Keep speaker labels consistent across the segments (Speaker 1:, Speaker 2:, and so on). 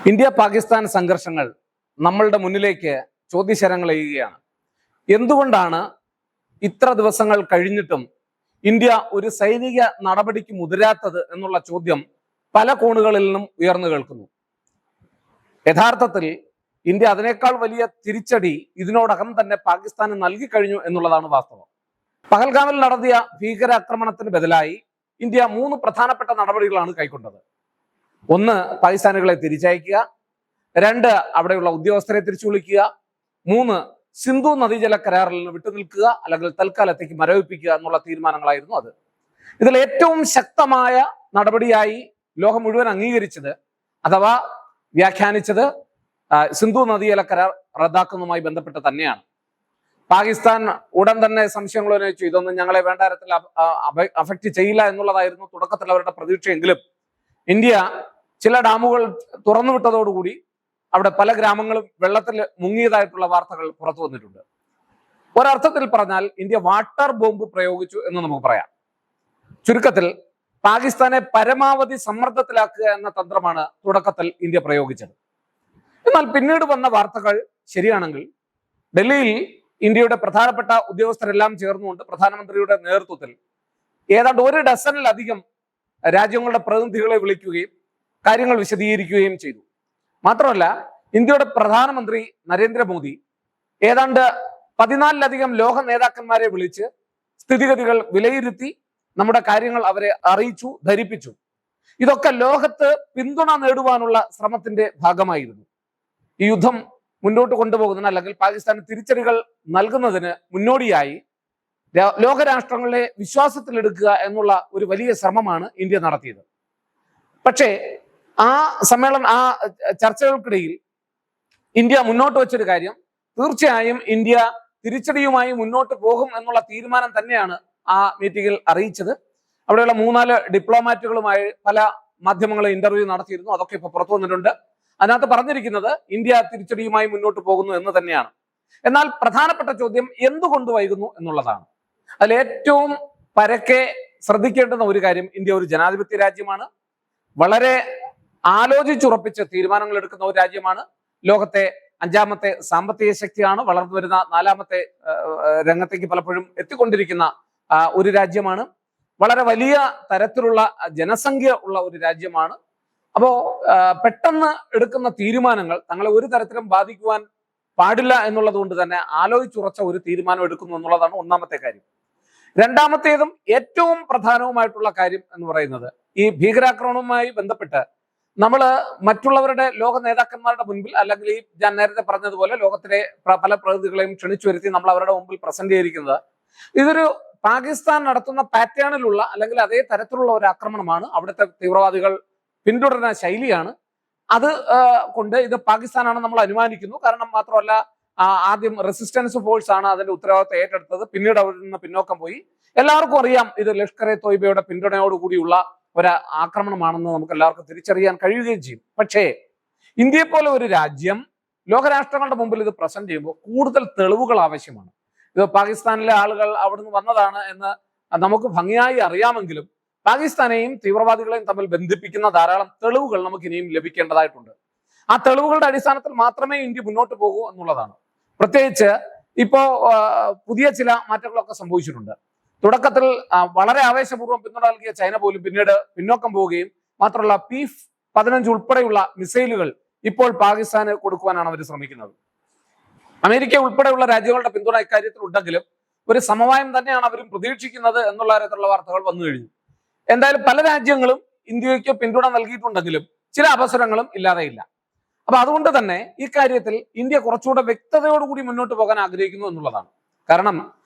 Speaker 1: India Pakistan സംഘർഷങ്ങൾ നമ്മളുടെ മുന്നിലേക്ക് ചോദ്യശരങ്ങൾ എഴുതുകയാണ്. എന്തുകൊണ്ടാണ് ഇത്ര ദിവസങ്ങൾ കഴിഞ്ഞിട്ടും ഇന്ത്യ ഒരു സൈനിക നടപടിക്ക് മുതിരാത്തത് എന്നുള്ള ചോദ്യം പല കോണുകളിൽ നിന്നും ഉയർന്നു കേൾക്കുന്നു. യഥാർത്ഥത്തിൽ ഇന്ത്യ അതിനേക്കാൾ വലിയ തിരിച്ചടി ഇതിനോടകം തന്നെ പാകിസ്ഥാന് നൽകി കഴിഞ്ഞു എന്നുള്ളതാണ് വാസ്തവം. പഹൽഗാമിൽ നടത്തിയ ഭീകരാക്രമണത്തിന് ബദലായി ഇന്ത്യ 3 പ്രധാനപ്പെട്ട നടപടികളാണ് കൈക്കൊണ്ടത്. 1, പാകിസ്ഥാനികളെ തിരിച്ചയക്കുക. 2, അവിടെയുള്ള ഉദ്യോഗസ്ഥരെ തിരിച്ചു വിളിക്കുക. 3, സിന്ധു നദീജല കരാറിൽ നിന്ന് വിട്ടുനിൽക്കുക, അല്ലെങ്കിൽ തൽക്കാലത്തേക്ക് മരവിപ്പിക്കുക എന്നുള്ള തീരുമാനങ്ങളായിരുന്നു അത്. ഇതിൽ ഏറ്റവും ശക്തമായ നടപടിയായി ലോകം മുഴുവൻ അംഗീകരിച്ചത് അഥവാ വ്യാഖ്യാനിച്ചത് സിന്ധു നദീജല കരാർ റദ്ദാക്കുന്നതുമായി ബന്ധപ്പെട്ട് തന്നെയാണ്. പാകിസ്ഥാൻ ഉടൻ തന്നെ സംശയങ്ങൾ ഉന്നയിച്ചു. ഇതൊന്നും ഞങ്ങളെ വേണ്ട തരത്തിൽ അഫക്റ്റ് ചെയ്യില്ല എന്നുള്ളതായിരുന്നു തുടക്കത്തിൽ അവരുടെ പ്രതീക്ഷയെങ്കിലും ഇന്ത്യ ചില ഡാമുകൾ തുറന്നുവിട്ടതോടുകൂടി അവിടെ പല ഗ്രാമങ്ങളും വെള്ളത്തിൽ മുങ്ങിയതായിട്ടുള്ള വാർത്തകൾ പുറത്തു വന്നിട്ടുണ്ട്. ഒരർത്ഥത്തിൽ പറഞ്ഞാൽ ഇന്ത്യ വാട്ടർ ബോംബ് പ്രയോഗിച്ചു എന്ന് നമുക്ക് പറയാം. ചുരുക്കത്തിൽ പാകിസ്ഥാനെ പരമാവധി സമ്മർദ്ദത്തിലാക്കുക എന്ന തന്ത്രമാണ് തുടക്കത്തിൽ ഇന്ത്യ പ്രയോഗിച്ചത്. എന്നാൽ പിന്നീട് വന്ന വാർത്തകൾ ശരിയാണെങ്കിൽ ഡൽഹിയിൽ ഇന്ത്യയുടെ പ്രധാനപ്പെട്ട ഉദ്യോഗസ്ഥരെല്ലാം ചേർന്നുകൊണ്ട് പ്രധാനമന്ത്രിയുടെ നേതൃത്വത്തിൽ ഏതാണ്ട് 1 ഡസനിലധികം രാജ്യങ്ങളുടെ പ്രതിനിധികളെ വിളിക്കുകയും കാര്യങ്ങൾ വിശദീകരിക്കുകയും ചെയ്തു. മാത്രമല്ല, ഇന്ത്യയുടെ പ്രധാനമന്ത്രി നരേന്ദ്രമോദി ഏതാണ്ട് 14ലധികം ലോക നേതാക്കന്മാരെ വിളിച്ച് സ്ഥിതിഗതികൾ വിലയിരുത്തി നമ്മുടെ കാര്യങ്ങൾ അവരെ അറിയിച്ചു, ധരിപ്പിച്ചു. ഇതൊക്കെ ലോകത്ത് പിന്തുണ നേടുവാനുള്ള ശ്രമത്തിന്റെ ഭാഗമായിരുന്നു. ഈ യുദ്ധം മുന്നോട്ട് കൊണ്ടുപോകുന്നതിന്, അല്ലെങ്കിൽ പാകിസ്ഥാന് തിരിച്ചടികൾ നൽകുന്നതിന് മുന്നോടിയായി ലോകരാഷ്ട്രങ്ങളെ വിശ്വാസത്തിലെടുക്കുക എന്നുള്ള ഒരു വലിയ ശ്രമമാണ് ഇന്ത്യ നടത്തിയത്. പക്ഷേ ആ ചർച്ചകൾക്കിടയിൽ ഇന്ത്യ മുന്നോട്ട് വെച്ചൊരു കാര്യം, തീർച്ചയായും ഇന്ത്യ തിരിച്ചടിയുമായി മുന്നോട്ട് പോകും എന്നുള്ള തീരുമാനം തന്നെയാണ് ആ മീറ്റിംഗിൽ അറിയിച്ചത്. അവിടെയുള്ള 3-4 ഡിപ്ലോമാറ്റുകളുമായി പല മാധ്യമങ്ങളും ഇന്റർവ്യൂ നടത്തിയിരുന്നു. അതൊക്കെ ഇപ്പൊ പുറത്തു വന്നിട്ടുണ്ട്. അതിനകത്ത് പറഞ്ഞിരിക്കുന്നത് ഇന്ത്യ തിരിച്ചടിയുമായി മുന്നോട്ട് പോകുന്നു എന്ന് തന്നെയാണ്. എന്നാൽ പ്രധാനപ്പെട്ട ചോദ്യം എന്തുകൊണ്ട് വൈകുന്നു എന്നുള്ളതാണ്. അതിൽ ഏറ്റവും പരക്കെ ശ്രദ്ധിക്കേണ്ടുന്ന ഒരു കാര്യം, ഇന്ത്യ ഒരു ജനാധിപത്യ രാജ്യമാണ്. വളരെ ആലോചിച്ചുറപ്പിച്ച് തീരുമാനങ്ങൾ എടുക്കുന്ന ഒരു രാജ്യമാണ്. ലോകത്തെ 5ാമത്തെ സാമ്പത്തിക ശക്തിയാണ്. വളർന്നു വരുന്ന 4ാമത്തെ രംഗത്തേക്ക് പലപ്പോഴും എത്തിക്കൊണ്ടിരിക്കുന്ന ഒരു രാജ്യമാണ്. വളരെ വലിയ തരത്തിലുള്ള ജനസംഖ്യ ഉള്ള ഒരു രാജ്യമാണ്. അപ്പോ പെട്ടെന്ന് എടുക്കുന്ന തീരുമാനങ്ങൾ തങ്ങളെ ഒരു തരത്തിലും ബാധിക്കുവാൻ പാടില്ല എന്നുള്ളത് കൊണ്ട് തന്നെ ആലോചിച്ചുറച്ച ഒരു തീരുമാനം എടുക്കുന്നു എന്നുള്ളതാണ് ഒന്നാമത്തെ കാര്യം. രണ്ടാമത്തേതും ഏറ്റവും പ്രധാനവുമായിട്ടുള്ള കാര്യം എന്ന് പറയുന്നത്, ഈ ഭീകരാക്രമണവുമായി ബന്ധപ്പെട്ട് നമ്മൾ മറ്റുള്ളവരുടെ ലോക നേതാക്കന്മാരുടെ മുൻപിൽ, അല്ലെങ്കിൽ ഈ ഞാൻ നേരത്തെ പറഞ്ഞതുപോലെ ലോകത്തിലെ പല പ്രതിനിധികളെയും ക്ഷണിച്ചു വരുത്തി നമ്മൾ അവരുടെ മുമ്പിൽ പ്രസന്റ് ചെയ്തിരിക്കുന്നത് ഇതൊരു പാകിസ്ഥാൻ നടത്തുന്ന പാറ്റേണിലുള്ള, അല്ലെങ്കിൽ അതേ തരത്തിലുള്ള ഒരു ആക്രമണമാണ്. അവിടുത്തെ തീവ്രവാദികൾ പിന്തുടരുന്ന ശൈലിയാണ്. അത് കൊണ്ട് ഇത് പാകിസ്ഥാനാണ് നമ്മൾ അനുമാനിക്കുന്നു. കാരണം മാത്രമല്ല, ആദ്യം റെസിസ്റ്റൻസ് ഫോഴ്സ് ആണ് അതിന്റെ ഉത്തരവാദിത്തം ഏറ്റെടുത്തത്. പിന്നീട് അവിടെ നിന്ന് പിന്നോക്കം പോയി. എല്ലാവർക്കും അറിയാം ഇത് ലഷ്കർ-ഇ-തോയ്ബയുടെ പിന്തുണയോടുകൂടിയുള്ള ഒരു ആക്രമണമാണെന്ന് നമുക്ക് എല്ലാവർക്കും തിരിച്ചറിയാൻ കഴിയുകയും ചെയ്യും. പക്ഷേ ഇന്ത്യയെ പോലെ ഒരു രാജ്യം ലോകരാഷ്ട്രങ്ങളുടെ മുമ്പിൽ ഇത് പ്രസന്റ് ചെയ്യുമ്പോൾ കൂടുതൽ തെളിവുകൾ ആവശ്യമാണ്. ഇത് പാകിസ്ഥാനിലെ ആളുകൾ അവിടുന്ന് വന്നതാണ് എന്ന് നമുക്ക് ഭംഗിയായി അറിയാമെങ്കിലും പാകിസ്ഥാനെയും തീവ്രവാദികളെയും തമ്മിൽ ബന്ധിപ്പിക്കുന്ന ധാരാളം തെളിവുകൾ നമുക്ക് ഇനിയും ലഭിക്കേണ്ടതായിട്ടുണ്ട്. ആ തെളിവുകളുടെ അടിസ്ഥാനത്തിൽ മാത്രമേ ഇന്ത്യ മുന്നോട്ട് പോകൂ എന്നുള്ളതാണ്. പ്രത്യേകിച്ച് ഇപ്പോ പുതിയ ചില മാറ്റങ്ങളൊക്കെ സംഭവിച്ചിട്ടുണ്ട്. തുടക്കത്തിൽ വളരെ ആവേശപൂർവ്വം പിന്തുണ നൽകിയ ചൈന പോലും പിന്നീട് പിന്നോക്കം പോവുകയും, മാത്രമല്ല P-15 ഉൾപ്പെടെയുള്ള മിസൈലുകൾ ഇപ്പോൾ പാകിസ്ഥാന് കൊടുക്കുവാനാണ് അവർ ശ്രമിക്കുന്നത്. അമേരിക്ക ഉൾപ്പെടെയുള്ള രാജ്യങ്ങളുടെ പിന്തുണ ഇക്കാര്യത്തിൽ ഉണ്ടെങ്കിലും ഒരു സമവായം തന്നെയാണ് അവരും പ്രതീക്ഷിക്കുന്നത് എന്നുള്ള തരത്തിലുള്ള വാർത്തകൾ വന്നു കഴിഞ്ഞു. എന്തായാലും പല രാജ്യങ്ങളും ഇന്ത്യക്ക് പിന്തുണ നൽകിയിട്ടുണ്ടെങ്കിലും ചില അവസരങ്ങളും ഇല്ലാതെയില്ല. അപ്പൊ അതുകൊണ്ട് തന്നെ ഈ കാര്യത്തിൽ ഇന്ത്യ കുറച്ചുകൂടെ വ്യക്തതയോടുകൂടി മുന്നോട്ട് പോകാൻ ആഗ്രഹിക്കുന്നു എന്നുള്ളതാണ്. കാരണം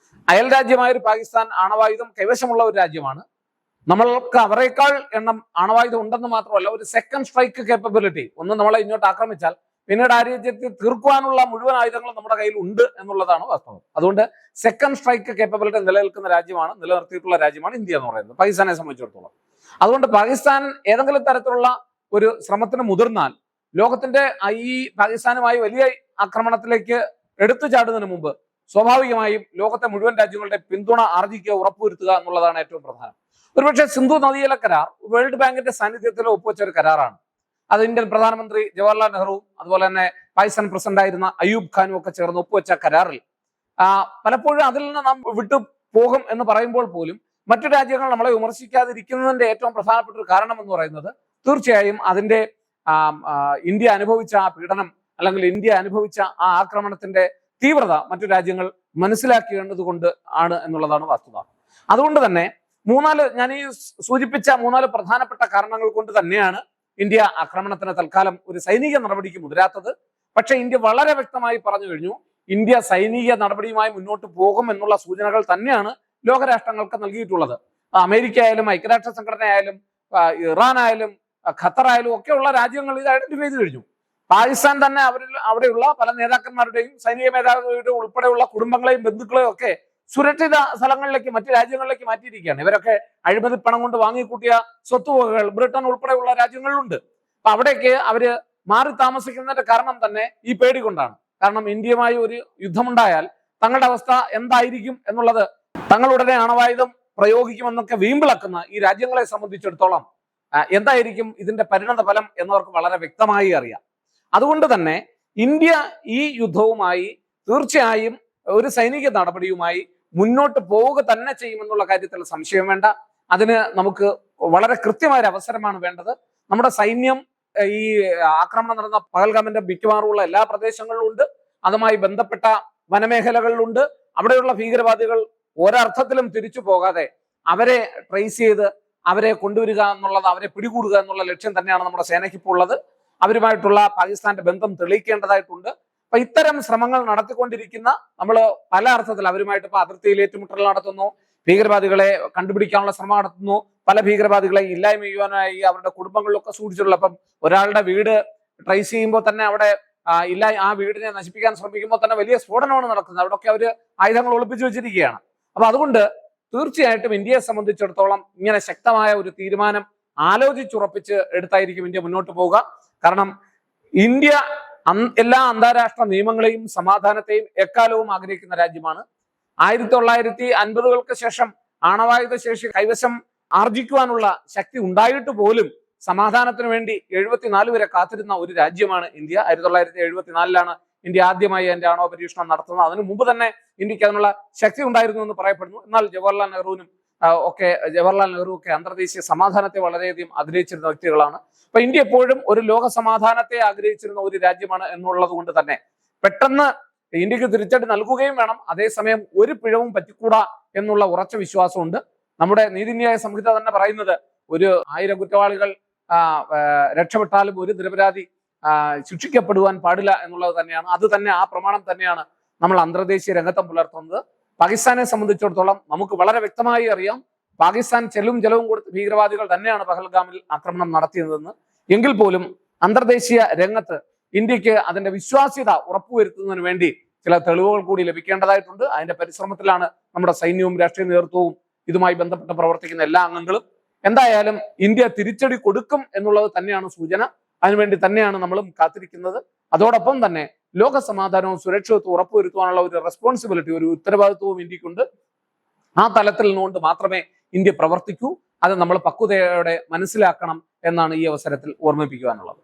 Speaker 1: അയൽ രാജ്യമായ ഒരു പാകിസ്ഥാൻ ആണവായുധം കൈവശമുള്ള ഒരു രാജ്യമാണ്. നമ്മൾക്ക് അവരെക്കാൾ എണ്ണം ആണവായുധം ഉണ്ടെന്ന് മാത്രമല്ല, ഒരു സെക്കൻഡ് സ്ട്രൈക്ക് കേപ്പബിലിറ്റി, ഒന്ന് നമ്മളെ ഇങ്ങോട്ട് ആക്രമിച്ചാൽ പിന്നീട് ആ രാജ്യത്തെ തീർക്കുവാനുള്ള മുഴുവൻ ആയുധങ്ങളും നമ്മുടെ കയ്യിൽ ഉണ്ട് എന്നുള്ളതാണ് വാസ്തവം. അതുകൊണ്ട് സെക്കൻഡ് സ്ട്രൈക്ക് കേപ്പബിലിറ്റി നിലനിൽക്കുന്ന രാജ്യമാണ്, നിലനിർത്തിയിട്ടുള്ള രാജ്യമാണ് ഇന്ത്യ എന്ന് പറയുന്നത് പാകിസ്ഥാനെ സംബന്ധിച്ചിടത്തോളം. അതുകൊണ്ട് പാകിസ്ഥാൻ ഏതെങ്കിലും തരത്തിലുള്ള ഒരു ശ്രമത്തിന് മുതിർന്നാൽ ലോകത്തിന്റെ ഈ പാകിസ്ഥാനുമായി വലിയ ആക്രമണത്തിലേക്ക് എടുത്തു ചാടുന്നതിന് മുമ്പ് സ്വാഭാവികമായും ലോകത്തെ മുഴുവൻ രാജ്യങ്ങളുടെ പിന്തുണ ആർജിക്കുക, ഉറപ്പുവരുത്തുക എന്നുള്ളതാണ് ഏറ്റവും പ്രധാനം. ഒരുപക്ഷെ സിന്ധു നദീജല കരാർ വേൾഡ് ബാങ്കിന്റെ സാന്നിധ്യത്തിൽ ഒപ്പുവെച്ച ഒരു കരാറാണ്. അത് ഇന്ത്യൻ പ്രധാനമന്ത്രി ജവഹർലാൽ നെഹ്റുവും അതുപോലെ തന്നെ പാകിസ്ഥാൻ പ്രസിഡന്റ് ആയിരുന്ന അയൂബ് ഖാനും ഒക്കെ ചേർന്ന് ഒപ്പുവെച്ച കരാറിൽ പലപ്പോഴും അതിൽ നിന്ന് നാം വിട്ടു പോകും എന്ന് പറയുമ്പോൾ പോലും മറ്റു രാജ്യങ്ങൾ നമ്മളെ വിമർശിക്കാതിരിക്കുന്നതിന്റെ ഏറ്റവും പ്രധാനപ്പെട്ട ഒരു കാരണം എന്ന് പറയുന്നത് തീർച്ചയായും അതിന്റെ ഇന്ത്യ അനുഭവിച്ച ആ പീഡനം അല്ലെങ്കിൽ ഇന്ത്യ അനുഭവിച്ച ആ ആക്രമണത്തിന്റെ തീവ്രത മറ്റു രാജ്യങ്ങൾ മനസ്സിലാക്കേണ്ടത് കൊണ്ട് ആണ് എന്നുള്ളതാണ് വസ്തുത. അതുകൊണ്ട് തന്നെ ഞാൻ ഈ സൂചിപ്പിച്ച 3 പ്രധാനപ്പെട്ട കാരണങ്ങൾ കൊണ്ട് തന്നെയാണ് ഇന്ത്യ ആക്രമണത്തിന് തൽക്കാലം ഒരു സൈനിക നടപടിക്ക് മുതിരാത്തത്. പക്ഷെ ഇന്ത്യ വളരെ വ്യക്തമായി പറഞ്ഞു കഴിഞ്ഞു, ഇന്ത്യ സൈനിക നടപടിയുമായി മുന്നോട്ട് പോകും എന്നുള്ള സൂചനകൾ തന്നെയാണ് ലോകരാഷ്ട്രങ്ങൾക്ക് നൽകിയിട്ടുള്ളത്. അമേരിക്ക ആയാലും ഐക്യരാഷ്ട്ര സംഘടന ആയാലും ഇറാൻ ആയാലും ഖത്തർ ആയാലും ഒക്കെയുള്ള രാജ്യങ്ങൾ ഇത് ഐഡന്റിഫൈ ചെയ്ത് കഴിഞ്ഞു. പാകിസ്ഥാൻ തന്നെ അവിടെയുള്ള പല നേതാക്കന്മാരുടെയും സൈനിക മേധാവികളുടെയും ഉൾപ്പെടെയുള്ള കുടുംബങ്ങളെയും ബന്ധുക്കളെയും ഒക്കെ സുരക്ഷിത സ്ഥലങ്ങളിലേക്ക് മറ്റു രാജ്യങ്ങളിലേക്ക് മാറ്റിയിരിക്കുകയാണ്. ഇവരൊക്കെ അഴിമതി പണം കൊണ്ട് വാങ്ങിക്കൂട്ടിയ സ്വത്തുവകകൾ ബ്രിട്ടൻ ഉൾപ്പെടെയുള്ള രാജ്യങ്ങളിലുണ്ട്. അപ്പൊ അവിടേക്ക് അവര് മാറി താമസിക്കുന്നതിന്റെ കാരണം തന്നെ ഈ പേടി കൊണ്ടാണ്. കാരണം ഇന്ത്യയുമായി ഒരു യുദ്ധമുണ്ടായാൽ തങ്ങളുടെ അവസ്ഥ എന്തായിരിക്കും എന്നുള്ളത്, തങ്ങൾ ഉടനെ അണവായുധം പ്രയോഗിക്കുമെന്നൊക്കെ വീമ്പിളക്കുന്ന ഈ രാജ്യങ്ങളെ സംബന്ധിച്ചിടത്തോളം എന്തായിരിക്കും ഇതിന്റെ പരിണത ഫലം എന്നവർക്ക് വളരെ വ്യക്തമായി അറിയാം. അതുകൊണ്ട് തന്നെ ഇന്ത്യ ഈ യുദ്ധവുമായി തീർച്ചയായും ഒരു സൈനിക നടപടിയുമായി മുന്നോട്ട് പോവുക തന്നെ ചെയ്യുമെന്നുള്ള കാര്യത്തിൽ സംശയം വേണ്ട. അതിന് നമുക്ക് വളരെ കൃത്യമായ ഒരു അവസരമാണ് വേണ്ടത്. നമ്മുടെ സൈന്യം ഈ ആക്രമണം നടന്ന പഹൽഗാമിന്റെ മിക്കവാറുമുള്ള എല്ലാ പ്രദേശങ്ങളിലും ഉണ്ട്. അതുമായി ബന്ധപ്പെട്ട വനമേഖലകളിലുണ്ട്. അവിടെയുള്ള ഭീകരവാദികൾ ഒരർത്ഥത്തിലും തിരിച്ചു പോകാതെ അവരെ ട്രേസ് ചെയ്ത് അവരെ കൊണ്ടുവരിക എന്നുള്ളത്, അവരെ പിടികൂടുക എന്നുള്ള ലക്ഷ്യം തന്നെയാണ് നമ്മുടെ സേനയ്ക്ക് ഇപ്പോൾ ഉള്ളത്. അവരുമായിട്ടുള്ള പാകിസ്ഥാന്റെ ബന്ധം തെളിയിക്കേണ്ടതായിട്ടുണ്ട്. അപ്പൊ ഇത്തരം ശ്രമങ്ങൾ നടത്തിക്കൊണ്ടിരിക്കുന്ന നമ്മൾ പല അർത്ഥത്തിൽ അവരുമായിട്ട് ഇപ്പൊ അതിർത്തിയിൽ ഏറ്റുമുട്ടൽ നടത്തുന്നു, ഭീകരവാദികളെ കണ്ടുപിടിക്കാനുള്ള ശ്രമം നടത്തുന്നു, പല ഭീകരവാദികളെ ഇല്ലായ്മ ചെയ്യുവാനായി അവരുടെ കുടുംബങ്ങളിലൊക്കെ സൂക്ഷിച്ചിട്ടുള്ള, അപ്പം ഒരാളുടെ വീട് ട്രേസ് ചെയ്യുമ്പോൾ തന്നെ അവിടെ ആ വീടിനെ നശിപ്പിക്കാൻ ശ്രമിക്കുമ്പോൾ തന്നെ വലിയ സ്ഫോടനമാണ് നടക്കുന്നത്. അവിടെയൊക്കെ അവര് ആയുധങ്ങൾ ഒളിപ്പിച്ചു വെച്ചിരിക്കുകയാണ്. അപ്പൊ അതുകൊണ്ട് തീർച്ചയായിട്ടും ഇന്ത്യയെ സംബന്ധിച്ചിടത്തോളം ഇങ്ങനെ ശക്തമായ ഒരു തീരുമാനം ആലോചിച്ചുറപ്പിച്ച് എടുത്തായിരിക്കും ഇന്ത്യ മുന്നോട്ട് പോവുക. കാരണം ഇന്ത്യ എല്ലാ അന്താരാഷ്ട്ര നിയമങ്ങളെയും സമാധാനത്തെയും എക്കാലവും ആഗ്രഹിക്കുന്ന രാജ്യമാണ്. 1950-കൾക്ക് ശേഷം ആണവായുധ ശേഷി കൈവശം ആർജിക്കുവാനുള്ള ശക്തി ഉണ്ടായിട്ട് പോലും സമാധാനത്തിന് വേണ്ടി 74 വരെ കാത്തിരുന്ന ഒരു രാജ്യമാണ് ഇന്ത്യ. 1974-ലാണ് ഇന്ത്യ ആദ്യമായി അതിന്റെ ആണവ പരീക്ഷണം നടത്തുന്നത്. അതിനു മുമ്പ് തന്നെ ഇന്ത്യക്ക് അതിനുള്ള ശക്തി ഉണ്ടായിരുന്നു എന്ന് പറയപ്പെടുന്നു. എന്നാൽ ജവഹർലാൽ നെഹ്റു ഒക്കെ അന്തർദേശീയ സമാധാനത്തെ വളരെയധികം ആഗ്രഹിച്ചിരുന്ന വ്യക്തികളാണ്. അപ്പൊ ഇന്ത്യ എപ്പോഴും ഒരു ലോക സമാധാനത്തെ ആഗ്രഹിച്ചിരുന്ന ഒരു രാജ്യമാണ് എന്നുള്ളത് കൊണ്ട് തന്നെ പെട്ടെന്ന് ഇന്ത്യക്ക് തിരിച്ചടി നൽകുകയും വേണം. അതേസമയം ഒരു പിഴവും പറ്റിക്കൂടാ എന്നുള്ള ഉറച്ച വിശ്വാസമുണ്ട്. നമ്മുടെ നീതിന്യായ സംഹിത തന്നെ പറയുന്നത്, ഒരു 1000 കുറ്റവാളികൾ രക്ഷപ്പെട്ടാലും ഒരു നിരപരാധി ശിക്ഷിക്കപ്പെടുവാൻ പാടില്ല എന്നുള്ളത് തന്നെയാണ്. അത് തന്നെ, ആ പ്രമാണം തന്നെയാണ് നമ്മൾ അന്തർദേശീയ രംഗത്തും പുലർത്തുന്നത്. പാകിസ്ഥാനെ സംബന്ധിച്ചിടത്തോളം നമുക്ക് വളരെ വ്യക്തമായി അറിയാം, പാകിസ്ഥാൻ ചെലവും കൊടുത്ത് ഭീകരവാദികൾ തന്നെയാണ് പഹൽഗാമിൽ ആക്രമണം നടത്തിയതെന്ന്. എങ്കിൽ പോലും അന്തർദേശീയ രംഗത്ത് ഇന്ത്യക്ക് അതിന്റെ വിശ്വാസ്യത ഉറപ്പുവരുത്തുന്നതിന് വേണ്ടി ചില തെളിവുകൾ കൂടി ലഭിക്കേണ്ടതായിട്ടുണ്ട്. അതിന്റെ പരിശ്രമത്തിലാണ് നമ്മുടെ സൈന്യവും രാഷ്ട്രീയ നേതൃത്വവും ഇതുമായി ബന്ധപ്പെട്ട് പ്രവർത്തിക്കുന്ന എല്ലാ അംഗങ്ങളും. എന്തായാലും ഇന്ത്യ തിരിച്ചടി കൊടുക്കും എന്നുള്ളത് തന്നെയാണ് സൂചന. അതിനുവേണ്ടി തന്നെയാണ് നമ്മളും കാത്തിരിക്കുന്നത്. അതോടൊപ്പം തന്നെ ലോക സമാധാനവും സുരക്ഷിതത്വവും ഉറപ്പുവരുത്തുവാനുള്ള ഒരു റെസ്പോൺസിബിലിറ്റി, ഒരു ഉത്തരവാദിത്വവും ഇന്ത്യക്കുണ്ട്. ആ തലത്തിൽ നിന്നുകൊണ്ട് മാത്രമേ ഇന്ത്യ പ്രവർത്തിക്കൂ. അത് നമ്മൾ പക്വതയോടെ മനസ്സിലാക്കണം എന്നാണ് ഈ അവസരത്തിൽ ഓർമ്മിപ്പിക്കുവാനുള്ളത്.